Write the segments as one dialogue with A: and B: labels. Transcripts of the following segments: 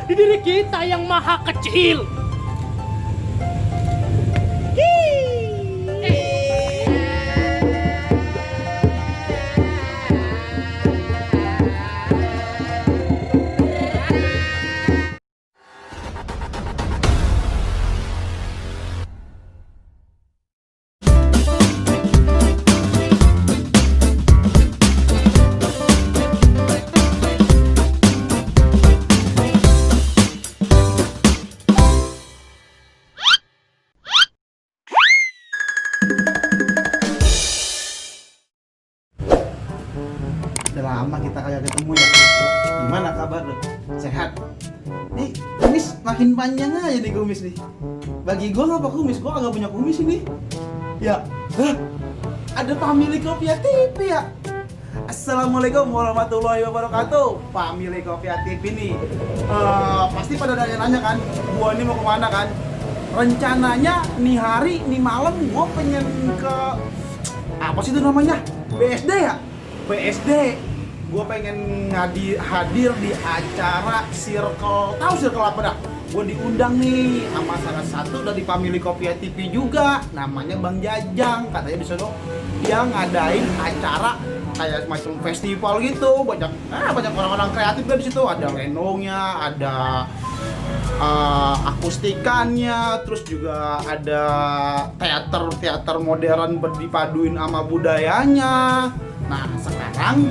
A: di diri kita yang maha kecil.
B: Udah lama kita kagak ketemu ya. Gimana kabar lu? Sehat? Nih, kumis makin panjang aja nih kumis nih. Bagi gua ngapa kumis? Gua kagak punya kumis ini. Ya, ada pemilik Kopia TV ya. Assalamualaikum warahmatullahi wabarakatuh. Pemilik Kopia TV nih. Pasti pada nanya-nanya kan, gua ini mau kemana kan? Rencananya nih hari, nih malam gua pengen ke apa sih itu namanya? BSD ya? BSD, gue pengen hadir di acara Circle, tahu Circle apa dah? Gue diundang nih sama salah satu dari pemilik Kopia TV juga, namanya Bang Jajang. Katanya di sana dia ngadain acara kayak semacam festival gitu, banyak orang-orang kreatif kan di situ. Ada lenongnya, ada akustikannya, terus juga ada teater modern dipaduin sama budayanya. Nah sekarang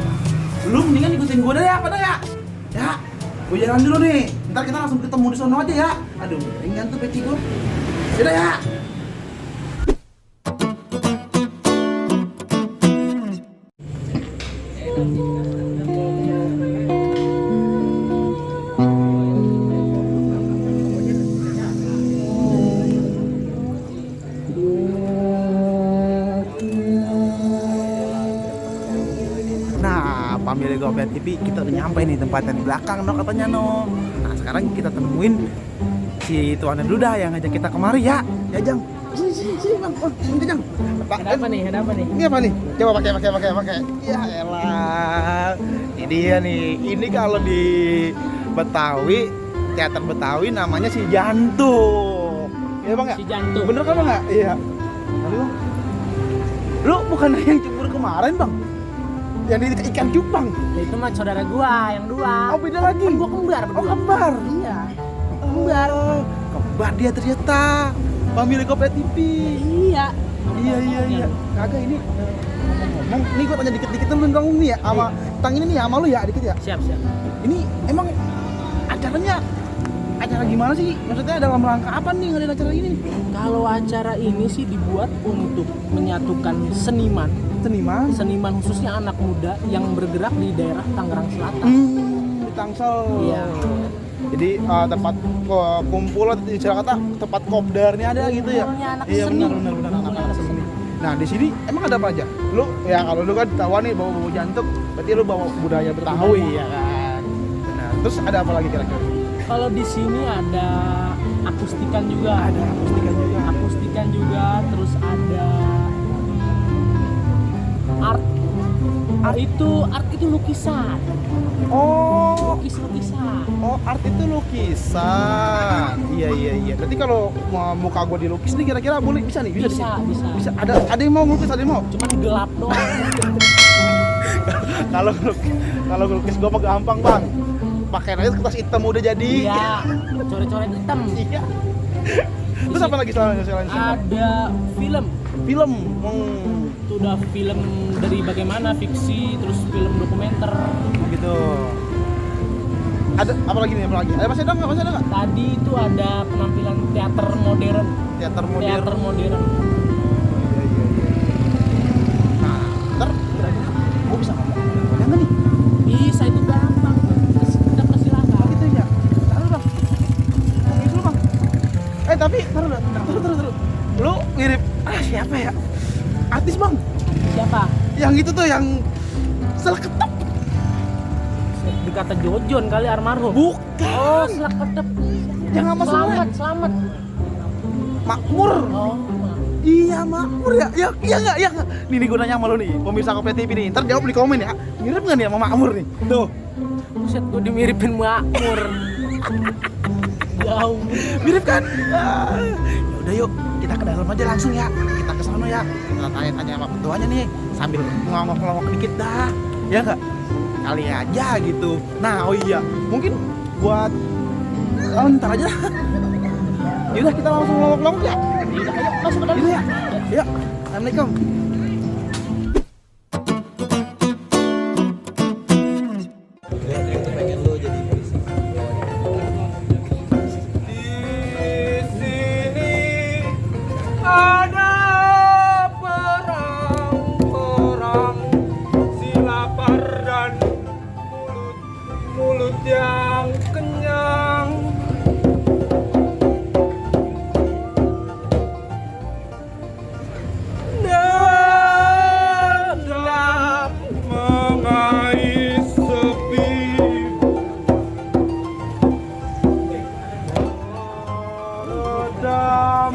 B: lu mendingan ikutin gue deh ya, pada ya. Ya, gue jalan dulu nih. Ntar kita langsung ketemu di sono aja ya. Aduh, ringan tuh peci gue. Yaudah ya. Pemilik Kopia TV, kita udah nyampe nih tempatnya di belakang no katanya no. Nah sekarang kita temuin si tuannya dulu dah yang ngajak kita kemari ya. Ya Jang, sini bang, Jang.
A: Ada apa nih?
B: Ini apa nih? Coba pakai. Ya elah, ini dia nih. Ini kalau di Betawi, teater Betawi namanya si Jantung. Iya bang ya?
A: Si Jantung.
B: Bener kan bang nggak? Iya. Lalu bang, lu bukan yang cemburu kemarin bang? Yang di ikan cupang.
A: Ya, itu mah saudara gua yang dua.
B: Oh beda lagi.
A: Kan gua kembar berdua.
B: Oh kembar.
A: Iya. Kembar.
B: Kembar dia ternyata. Pemilik Kopia TV.
A: Iya.
B: Iya. Kagak ini. Ngomong, nih gua tanya dikit-dikit lu ngomong nih ya sama tang ini nih sama lu ya dikit ya.
A: Siap.
B: Ini emang acaranya acara gimana sih? Maksudnya dalam rangka apa nih ngadain acara ini?
A: Kalau acara ini sih dibuat untuk menyatukan seniman khususnya anak muda yang bergerak di daerah Tangerang Selatan.
B: Di Tangsel.
A: Iya.
B: Jadi tempat kumpul di Jakarta, tempat kopdarnya ada gitu ya.
A: Anak
B: Iya
A: seni.
B: benar anak seni. Nah di sini emang ada apa aja? Lu ya kalau lu kan tahu nih bawa Jantung, berarti lu bawa budaya Betawi ya kan. Nah terus ada apa lagi kira-kira?
A: Kalau di sini ada akustikan juga. Akustikan juga, terus ada art itu lukisan.
B: Oh,
A: Lukisan.
B: oh art itu lukisan. Iya. Berarti kalau muka gua dilukis nih kira-kira boleh bisa nih?
A: Bisa.
B: Ada yang mau ngelukis, ada yang mau?
A: Cuman gelap doang.
B: Kalau ngelukis gua mah gampang, Bang. Pakai aja kertas hitam udah jadi.
A: Iya. Coret-coret hitam.
B: Iya. Terus apa lagi selain
A: Ada film.
B: Film.
A: Itu udah film dari bagaimana fiksi, terus film dokumenter.
B: Gitu. Ada apa lagi nih? Ada masih ada nggak?
A: Tadi itu ada penampilan teater modern.
B: Teater modern. Nah, ntar kira-kira gua bisa ngomong apa nih?
A: Bisa, itu gampang. Kita persilakan.
B: Gitu ya. Taruh bang. Ngomongin dulu bang. Tapi taruh. Lu mirip siapa ya? Artis bang.
A: Siapa?
B: Yang itu tuh yang Seleketep.
A: Dikata Jojon kali almarhum.
B: Bukan.
A: Oh, Seleketep.
B: Yang sama
A: Selamat.
B: Makmur.
A: Oh.
B: Iya Makmur ya. Iya enggak? Nih gue nanya sama lu nih, pemirsa Kopia TV nih. Ntar jawab di komen ya. Mirip enggak nih sama Makmur nih? Tuh.
A: Buset, gue dimiripin Makmur. Jauh.
B: Mirip kan? Udah yuk, kita ke dalam aja langsung ya. Kita ke sana ya. Kita tanya-tanya sama petuanya nih sambil ngelongok-ngelongok dikit dah. Ya enggak? Kali aja gitu. Nah, oh iya, mungkin buat ntar aja. Yaudah kita langsung ngelongok-ngelongok ya.
A: Yaudah, ayo masuk ke dalam
B: ya. Yuk. Assalamualaikum.
C: Mulut yang kenyang. Dan mengais sepi. Redam.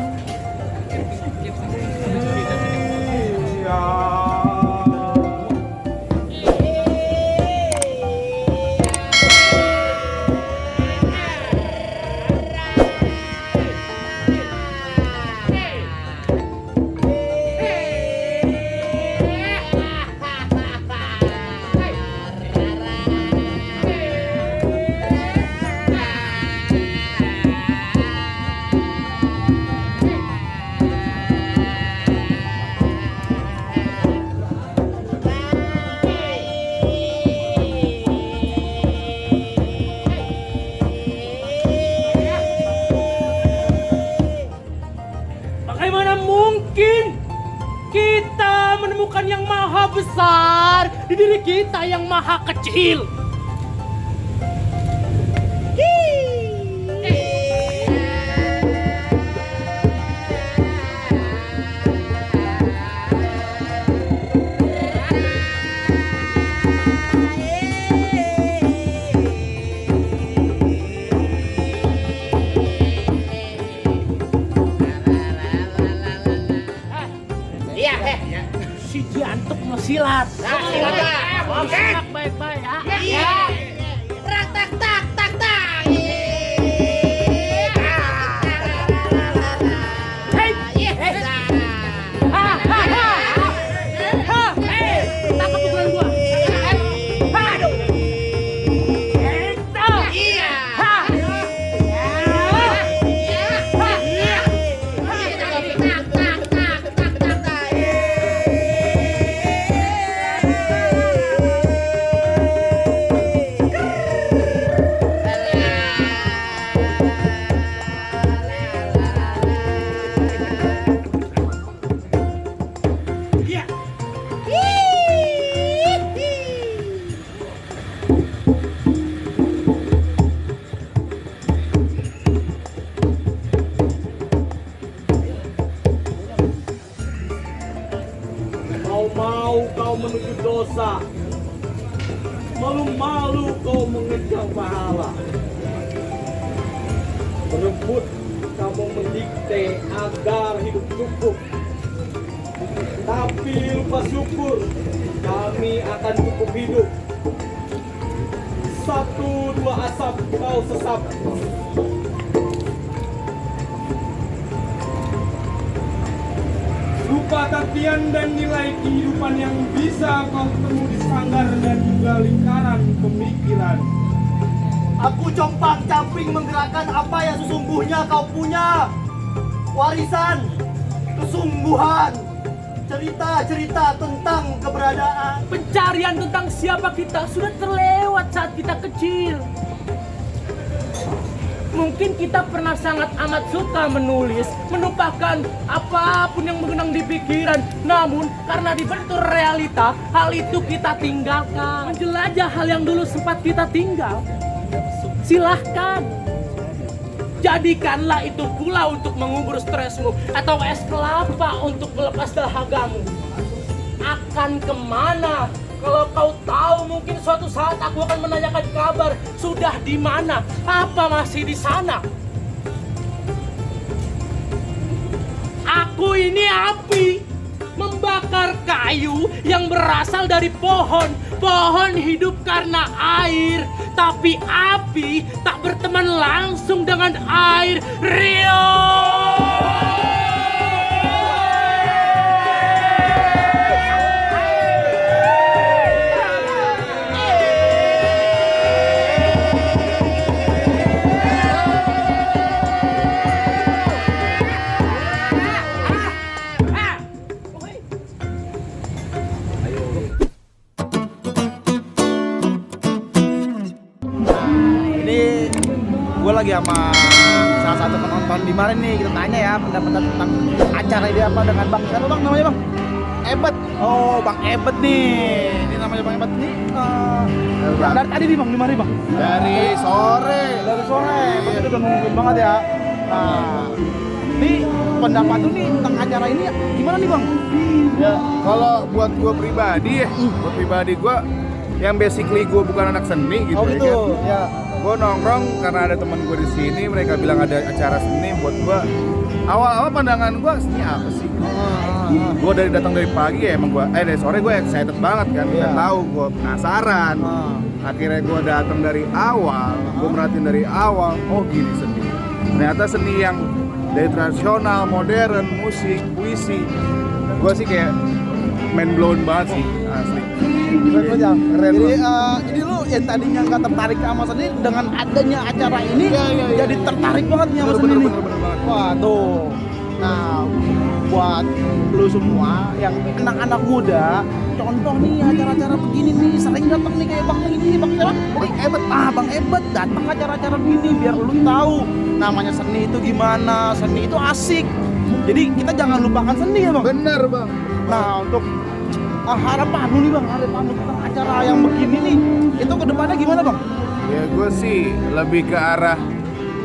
A: Bagaimana mungkin kita menemukan yang maha besar di diri kita yang maha kecil? Si Jantuk mau silat.
D: Silat ya. Oke.
A: Silat baik-baik ya.
D: Iya. Tak tak tak tak tak.
A: Hei. Ha ha ha. Ha. Tangkap pukulan gua. Ha. Eta.
D: Iya.
A: Ha.
C: Mau kau menuju dosa, malu-malu kau mengejar pahala. Berebut kamu mendikte agar hidup cukup, tapi lupa syukur kami akan cukup hidup. 1, 2 asap kau sesap. Lupa tatian dan nilai kehidupan yang bisa kau temu di sanggar dan juga lingkaran pemikiran.
E: Aku compang-camping menggerakkan apa yang sesungguhnya kau punya. Warisan, kesungguhan, cerita-cerita tentang keberadaan.
A: Pencarian tentang siapa kita sudah terlewat saat kita kecil. Mungkin kita pernah sangat amat suka menulis, menumpahkan apapun yang mengenang di pikiran. Namun, karena dibentur realita, hal itu kita tinggalkan. Menjelajah hal yang dulu sempat kita tinggal. Silahkan. Jadikanlah itu pula untuk mengubur stresmu, atau es kelapa untuk melepas dahagamu. Akan kemana? Kalau kau tahu, mungkin suatu saat aku akan menanyakan kabar. Sudah di mana? Apa masih di sana? Aku ini api, membakar kayu yang berasal dari pohon. Pohon hidup karena air, tapi api tak berteman langsung dengan air. Rio!
B: Ini gue lagi sama salah satu penonton di mana nih, kita tanya ya pendapat tentang acara ini apa dengan Bang, siapa Bang namanya Bang? Ebet. Oh Bang Ebet nih, ini namanya Bang Ebet nih. Dari tadi nih Bang, di mana nih Bang?
F: Dari sore.
B: Dari sore, berarti udah nungguin banget ya. Nah, ini pendapat lu nih tentang acara ini gimana nih Bang?
F: Ya, kalau buat gue pribadi gue yang basically gue bukan anak seni gitu,
B: Oh gitu, ya.
F: Gue nongkrong karena ada teman gue di sini, mereka bilang ada acara seni. Buat gue awal-awal pandangan gue seni apa sih? Gue datang dari pagi ya, emang gue dari sore gue excited banget kan,
B: Iya.
F: pengen tahu, gue penasaran. Akhirnya gue datang dari awal, gue merhatiin dari awal, oh gini seni. Ternyata seni yang dari tradisional, modern, musik, puisi, gue sih kayak mind blown banget sih, asli.
B: Keren aja.
F: Keren
B: Jadi
F: banget.
B: ini lu yang tadinya nggak tertarik sama seni, dengan adanya acara ini
F: Iya.
B: jadi tertarik banget nih sama seni
F: Bener
B: nih.
F: banget.
B: Wah tuh. Nah, buat lu semua yang anak-anak muda, contoh nih acara-acara begini nih sering datang nih kayak Bang ini, Bang siapa? Bang Ebet. Bang Ebet datang acara-acara begini biar lu tahu namanya seni itu gimana, seni itu asik. Jadi kita jangan lupakan seni ya Bang.
F: Bener bang.
B: Nah, untuk harapan lu nih Bang, harapan lu tentang acara yang begini nih, itu kedepannya gimana Bang?
F: Ya gue sih lebih ke arah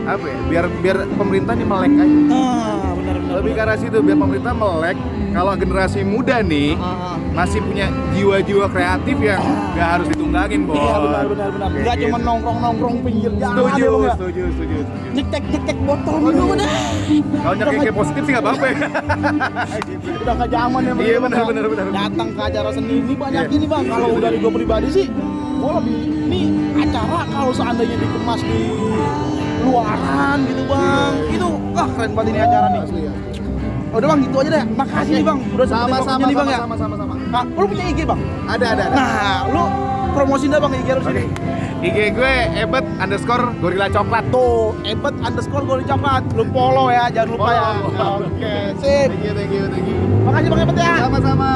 F: apa ya? Biar pemerintah nih melek aja.
B: Benar-benar.
F: Lebih ke arah situ, biar pemerintah melek. Kalau generasi muda nih masih punya jiwa-jiwa kreatif yang nggak harus ditunggangin, Bos.
B: Iya benar.
F: Kayak
B: Enggak
F: gitu.
B: cuma nongkrong pinggir jalan
F: Setuju,
B: ya Bang ya.
F: setuju.
B: Nyekek botol minum udah.
F: Kalau nyakit positif sih nggak apa-apa ya.
B: Udah nggak zaman ya Bang.
F: Iya,
B: Bang, ya.
F: benar.
B: Datang ke acara seni ini banyak
F: Iya.
B: ini Bang. Kalau dari gue pribadi sih, gue lebih ini acara kalau seandainya dikemas di luaran gitu Bang. Itu keren banget ini acara nih.
F: Asli ya.
B: Udah Bang, gitu aja deh. Makasih nih Bang. Udah sempetin waktunya nih Bang ya.
F: Sama.
B: Nah, lu punya IG Bang?
F: Ada.
B: Nah, lu promosiin dah Bang IG harus
F: Oke.
B: ini.
F: IG gue _gorila coklat.
B: Tuh, _gorila coklat. Lu follow ya, jangan lupa ya.
F: Follow.
B: Oke, sip.
F: Thank you.
B: Makasih Bang Ebet ya.
F: Sama-sama.